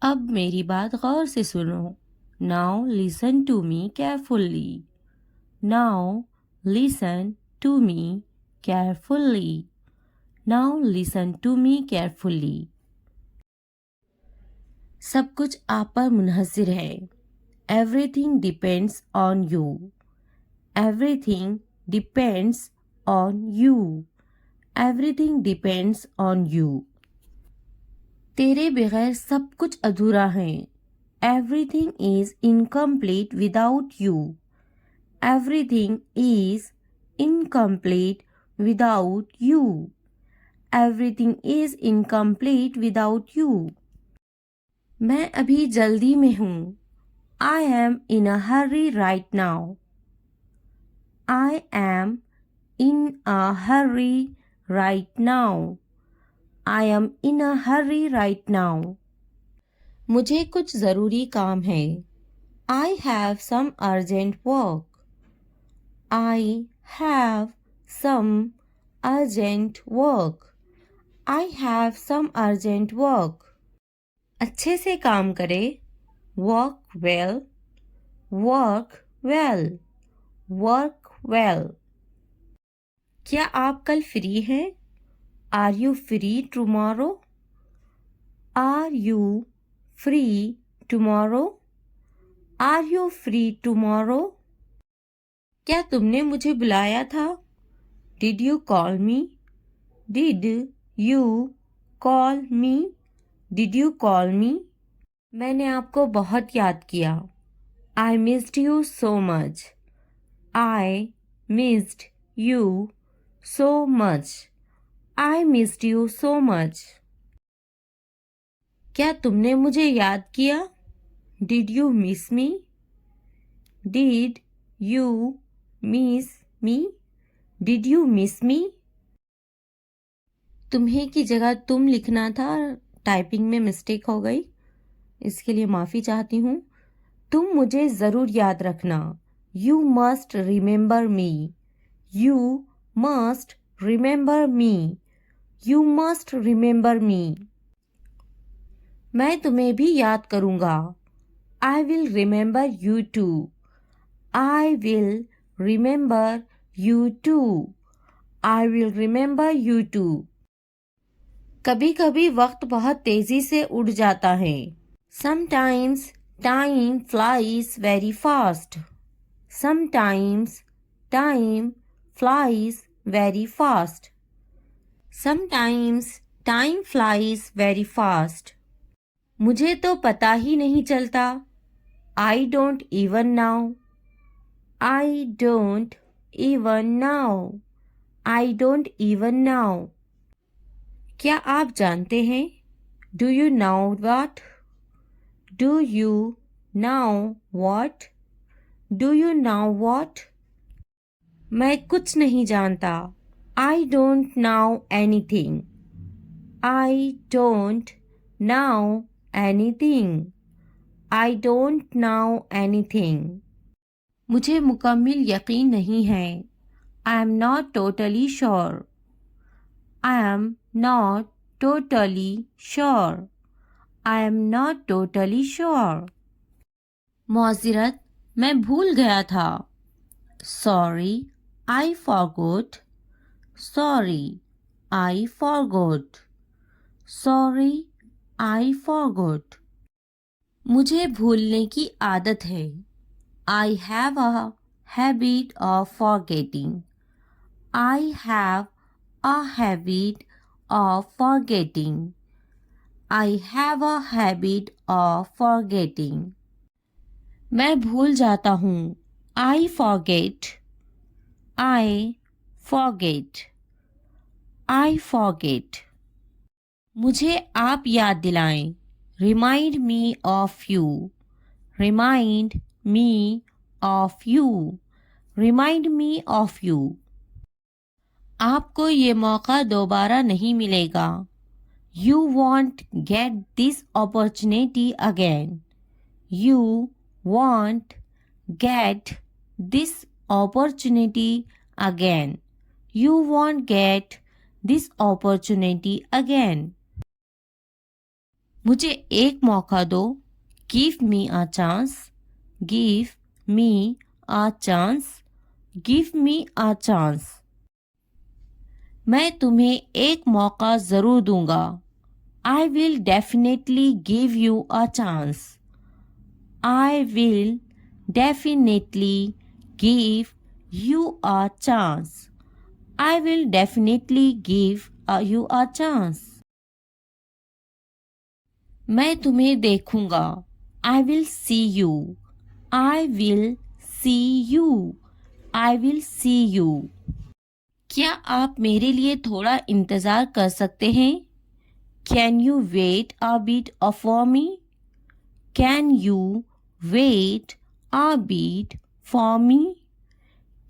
अब मेरी बात गौर से सुनो। Now listen to me carefully. Now listen to me carefully. Now listen to me carefully. सब कुछ आप पर मुनहसिर है। Everything depends on you. Everything depends on you. Everything depends on you. तेरे बगैर सब कुछ अधूरा है। Everything is incomplete without you. Everything is incomplete without you. Everything is incomplete without you. मैं अभी जल्दी में हूँ। I am in a hurry right now. I am in a hurry right now. I am in a hurry right now. मुझे कुछ ज़रूरी काम है। I have some urgent work. I have some urgent work. I have some urgent work. अच्छे से काम करे। Work well. Work well. Work well. क्या आप कल फ्री हैं? Are you free tomorrow? Are you free tomorrow? Are you free tomorrow? क्या तुमने मुझे बुलाया था? Did you call me? Did you call me? Did you call मी? मैंने आपको बहुत याद किया। I missed you so much. I missed you so much. I missed you so much. क्या तुमने मुझे याद किया? Did you miss me? Did you miss me? Did you miss मी? तुम्हें की जगह तुम लिखना था, टाइपिंग में मिस्टेक हो गई, इसके लिए माफ़ी चाहती हूँ। तुम मुझे ज़रूर याद रखना। You must remember me. You must remember me. You must remember me. मैं तुम्हें भी याद करूँगा। I will remember you too. I will remember you too. I will remember you too. कभी कभी वक्त बहुत तेजी से उड़ जाता है। Sometimes time flies very fast. Sometimes time flies very fast. Sometimes time flies very fast. मुझे तो पता ही नहीं चलता। I don't even know. I don't even know. I don't even know. क्या आप जानते हैं? Do you know what? Do you know what? Do you know what? मैं कुछ नहीं जानता। I don't know anything. I don't know anything. I don't know anything. मुझे मुकम्मिल यकीन नहीं है। I am not totally sure. I am not totally sure. I am not totally sure. मौज़िरत, मैं भूल गया था। Sorry, I forgot. Sorry, I forgot. Sorry, I forgot. मुझे भूलने की आदत है। I have a habit of forgetting. I have a habit of forgetting. I have a habit of forgetting. मैं भूल जाता हूँ। I forget. I forget. I forget. मुझे आप याद दिलाएं। Remind me of you. Remind me of you. Remind me of you. आपको ये मौका दोबारा नहीं मिलेगा। You won't get this opportunity again. You won't get this opportunity again. You won't get this opportunity again. मुझे एक मौका दो, give me a chance, give me a chance, give me a chance. मैं तुम्हें एक मौका ज़रूर दूंगा, I will definitely give you a chance, I will definitely give you a chance, I will definitely give you a chance. मैं तुम्हें देखूंगा, I will see you. I will see you. I will see you. क्या आप मेरे लिए थोड़ा इंतज़ार कर सकते हैं? Can you wait a bit for me? Can you wait a bit for me?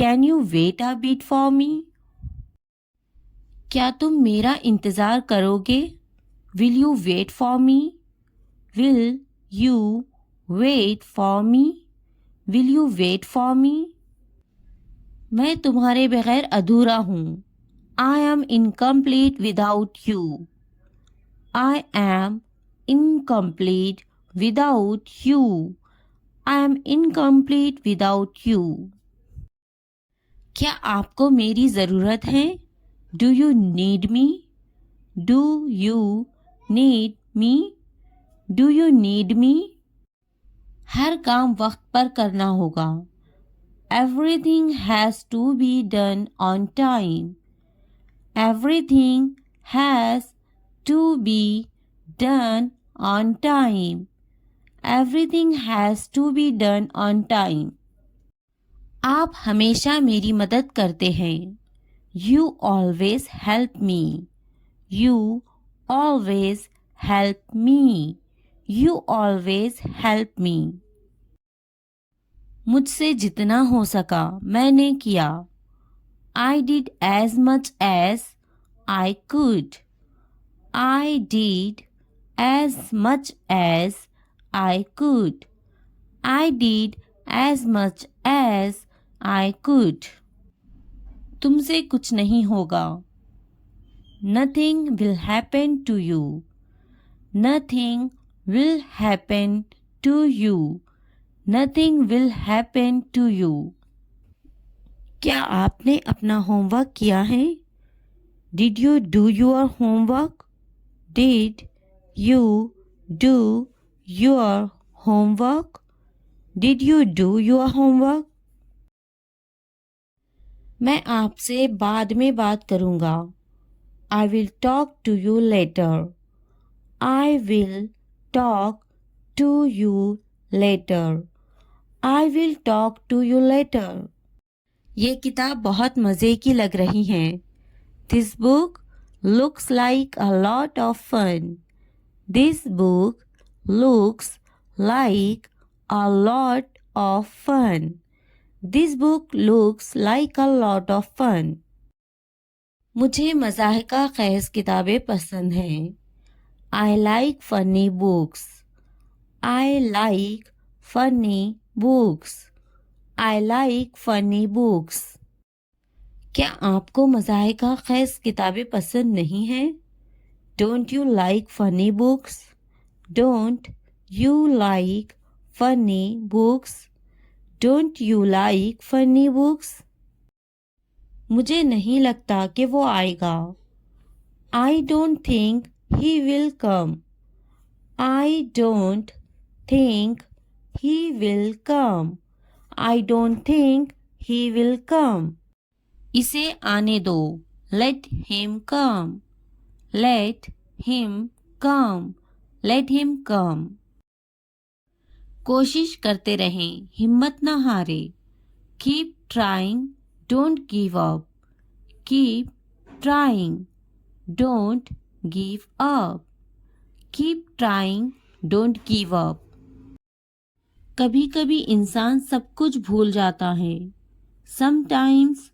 Can you wait a bit for me? क्या तुम मेरा इंतज़ार करोगे? Will you wait for me? Will you wait for me? Will you wait for me? मैं तुम्हारे बगैर अधूरा हूँ। I am incomplete without you. I am incomplete without you. I am incomplete without you. क्या आपको मेरी ज़रूरत है? Do you need me? Do you need me? Do you need me? हर काम वक्त पर करना होगा। Everything has to be done on time. Everything has to be done on time. Everything has to be done on time. आप हमेशा मेरी मदद करते हैं। You always help me. You always help me. You always help me. मुझसे जितना हो सका मैंने किया। I did as much as I could. I did as much as I could. I did as much as I could. तुमसे कुछ नहीं होगा। Nothing will happen to you. Nothing will happen to you. Nothing will happen to you. क्या आपने अपना homework किया है? Did you do your homework? Did you do your homework? Did you do your homework? मैं आपसे बाद में बात करूँगा। I will talk to you later. I will talk to you later. I will talk to you later. ये किताब बहुत मज़े की लग रही है। This book looks like a lot of fun. This book looks like a lot of fun. This book looks like a lot of fun. मुझे मज़ाहिका ख़ैज़ किताबें पसंद हैं। I like funny books. I like funny books. I like funny books. क्या आपको मज़ाहिका ख़ैज़ किताबें पसंद नहीं हैं? Don't you like funny books? Don't you like funny books? Don't you like funny books? मुझे नहीं लगता कि वो आएगा। I don't think he will come. I don't think he will come. I don't think he will come. इसे आने दो। Let him come. Let him come. Let him come. कोशिश करते रहें, हिम्मत न हारे। Keep trying. Don't give up. Keep trying. Don't give up. Keep trying. Don't give up. कभी-कभी इंसान सब कुछ भूल जाता है। Sometimes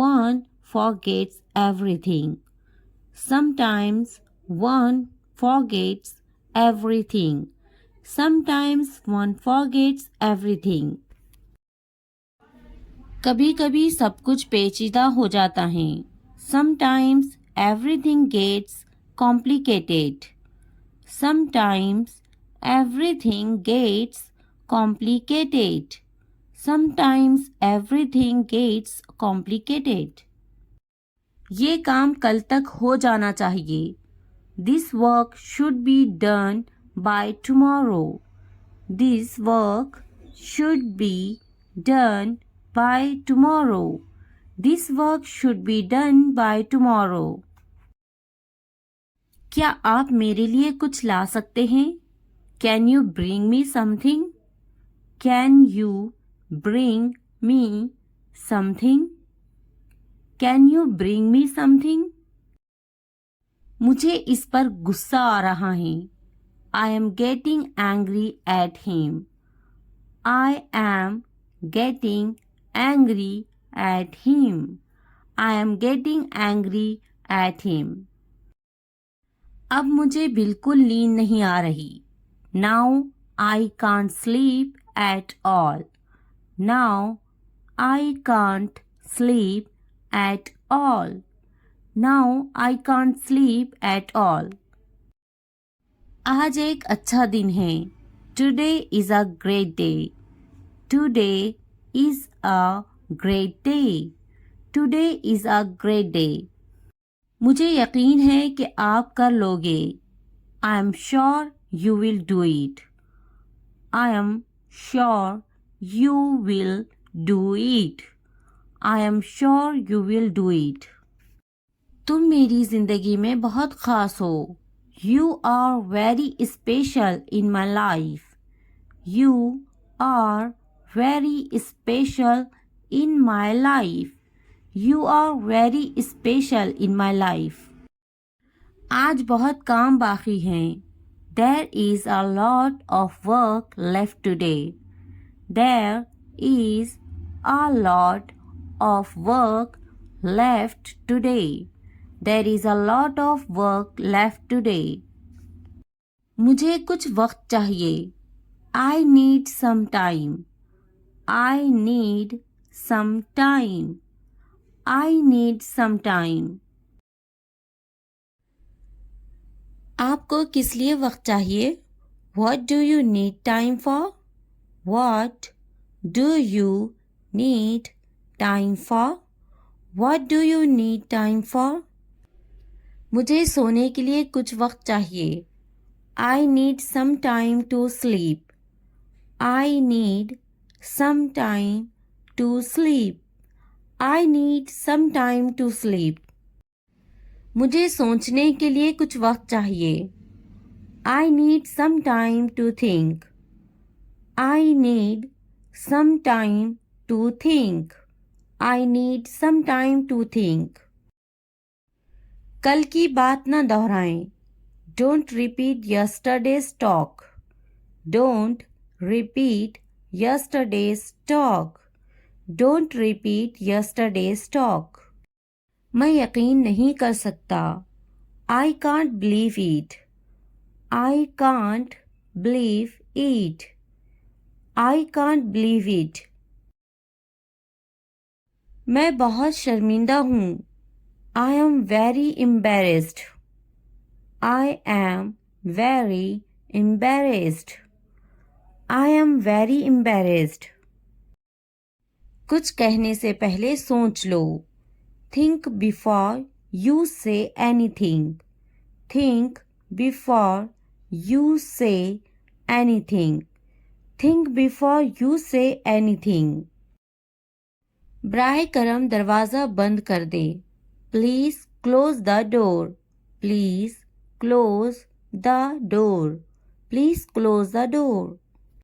one forgets everything. Sometimes one forgets everything. Sometimes one forgets everything. कभी-कभी सब कुछ पेचीदा हो जाता है। Sometimes everything gets complicated. Sometimes everything gets complicated. Sometimes everything gets complicated. ये काम कल तक हो जाना चाहिए. This work should be done by tomorrow. This work should be done by tomorrow. This work should be done by tomorrow. क्या आप मेरे लिए कुछ ला सकते हैं? Can you bring me something? Can you bring me something? Can you bring me something? मुझे इस पर गुस्सा आ रहा है. I am getting angry at him. I am getting angry at him. I am getting angry at him. अब मुझे बिल्कुल नींद नहीं आ रही. Now I can't sleep at all. Now I can't sleep at all. Now I can't sleep at all. आज एक अच्छा दिन है. Today is a great day. Today is a great day. Today is a great day. मुझे यकीन है कि आप कर लोगे. I am sure you will do it. I am sure you will do it. I am sure you will do it. तुम मेरी जिंदगी में बहुत खास हो. You are very special in my life. You are very special in my life. You are very special in my life. आज बहुत काम बाकी हैं. There is a lot of work left today. There is a lot of work left today. There is a lot of work left today. मुझे कुछ वक्त चाहिए. I need some time. I need some time. I need some time. आपको किस लिए वक्त चाहिए? What do you need time for? What do you need time for? What do you need time for? मुझे सोने के लिए कुछ वक्त चाहिए. I need some time to sleep. I need some time to sleep. I need some time to sleep. मुझे सोचने के लिए कुछ वक्त चाहिए. I need some time to think. I need some time to think. I need some time to think. कल की बात न दोहराएं. Don't repeat yesterday's talk. Don't repeat yesterday's talk. Don't repeat yesterday's talk. मैं यकीन नहीं कर सकता. I can't believe it. I can't believe it. I can't believe it. मैं बहुत शर्मिंदा हूँ. I am very embarrassed. I am very embarrassed. I am very embarrassed. कुछ कहने से पहले सोच लो. Think before you say anything. Think before you say anything. Think before you say anything. बराए करम दरवाज़ा बंद कर दे. Please close the door. Please close the door. Please close the door.